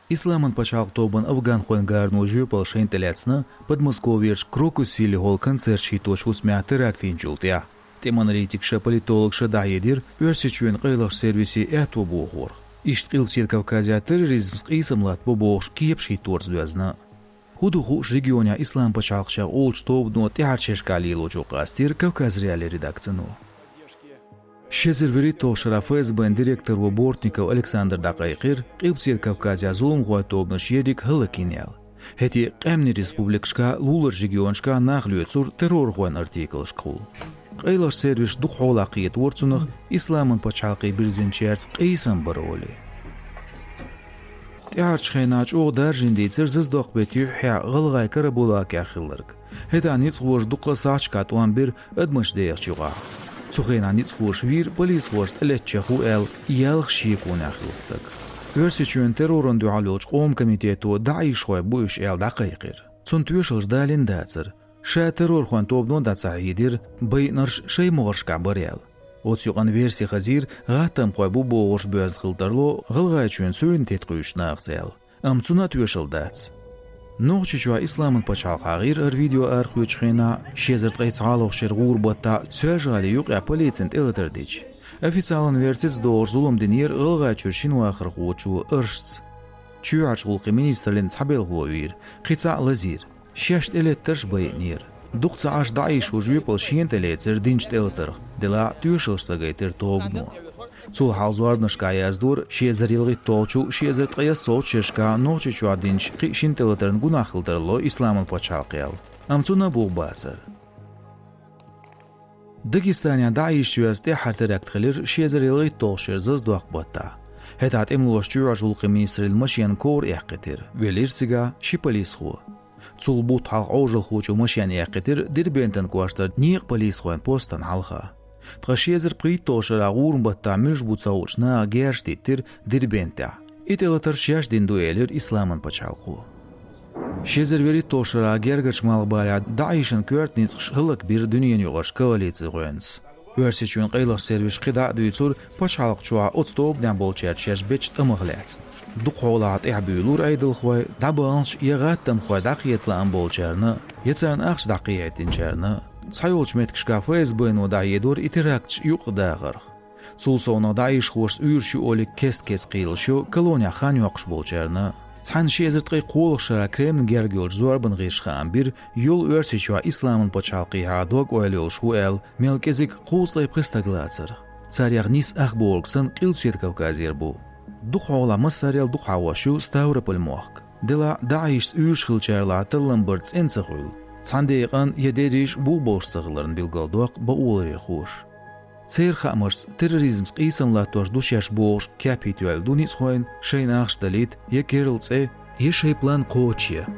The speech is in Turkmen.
Исламын пачалк тобын Афган хуэн гарну жюпал шейнтелецна подмосковьеш крокусили гол концерт шиточ усмя терактин жултя. Теманалитикша политологша даедир версичуен қайлар сервиси эту буғур. Ишт қилсет Кавказия терроризм сқисамлат бобоғш киеп шиторз дуязна. Худухуш регионя ислам пачалкша олч тобну тяхарчешкали лочуқастир Кавказ реали редакцину. Шезервери тошара ФСБ директору Бортников Александр Дақайқир қилсет Кавказия зулым гуатобныш едик хылыкинел. Хети қэмни республикшка лулар регионшка нахлюецур террор гуан артиклшкул. Қайлар сервиш духола қиет ворцунах исламын пачалқи бирзинчерц қисан бароли. Тяарчхайнач оғдар жиндейцер зіздоқ беті хя ғылғай карабула кяхилырг. Хеда ниц ғош дуқла сачка туан бір әдмыш дейх чуға. Цухайна ниц ғош вир полис ғош әлетчаху әл иялық шиекун әхилстык. Өрсичуен террорын дуалоч қом комитету даиш хой буш әл Дақайқир. Цун тюшылж далин дацыр. Ша террор хуан тобнон дацаидир бейнарш шей моғыршка барел. Отсюған версия хазир ғаттам қой бұ боғыш бөз ғылдарло ғылғай чуен сөрін тетқүйшна ақсел. Амцуна тюшыл дац. Ноғчичуа исламын пачал қағир ар видео архуючхена шезірт ғайцғалық шер ғурбатта сөжғали юқ я полицент элтірдіч. Официалын версиц доғыш зулым денер ғылғай чүршін уақыр ғучу ұршц. Чуач ғылқы министрлін цабел ғуавир, қица лазир. Шешт элеттерш байнир. Духца аж даиш ужвипал шиентелецер динчт элтер, дела тюшылшса гайтер тобну. Цул халзуарднышка яздур, шезарилги толчу, шезарт қая солчешка, ночичуа динч, қи шинтелетерн гунахылдырло исламын пачалқел. Амцуна буғбацыр. Дагестания даиш чуязде хартарактхилир шезарилги толшерзыз дуақбатта. Хетат эмлуашчуа жулқи министрил машиян кор яққетир, велирцига шиполисху. Цулбут халq ожыл хочу машиян яққетир дирбентен куаштар ниқ полис хуэн постан халха. Тхашезер притошер агурн батта мюжбут саучна герштиттир дирбента. Ителатар шяждин дуэлир исламын пачалқу. Шезер вери тошера гергач малбаля даишен квертниц хылык бир дүниен юғаш коалиция гуэнс. Версичуен қайлық сервиш қида дуйцур пачалқчуа отстопден болчер чеш бечт ымығлец. Духолат эбюлур айдыл хвай дабанш ягаттам хвай дақиетлан болчерны, ецерн ахш дақиетинчерны. Цайолч меткшка ФСБ-ну да едур итерактш юқдағыр. Цулсону даиш хвош үйрші олик кес-кес қиылшу колония хан юқш болчерны. Цан шезіртқи қолықшыра Кремль гергюлш зорбын ғишхан бір юл өрсичуа исламын пачалқи хадок ойлюлш хуэл мелкезик қуслай пристаглацыр. Царяғ нис ахболксын қилсет Кавказер бу. Духола масарел духавашу Ставрополь мохк. Дела даиш үйршхылчарла тыллымбырц энцығыл. Цандейған едериш бу болшсығыларын билгалдуақ баулырер хуш. Цейр хамырс терроризм қисанла тош душяш болш капитуал дуниц хуайн шейнахш далит екерілце ешей план қочия.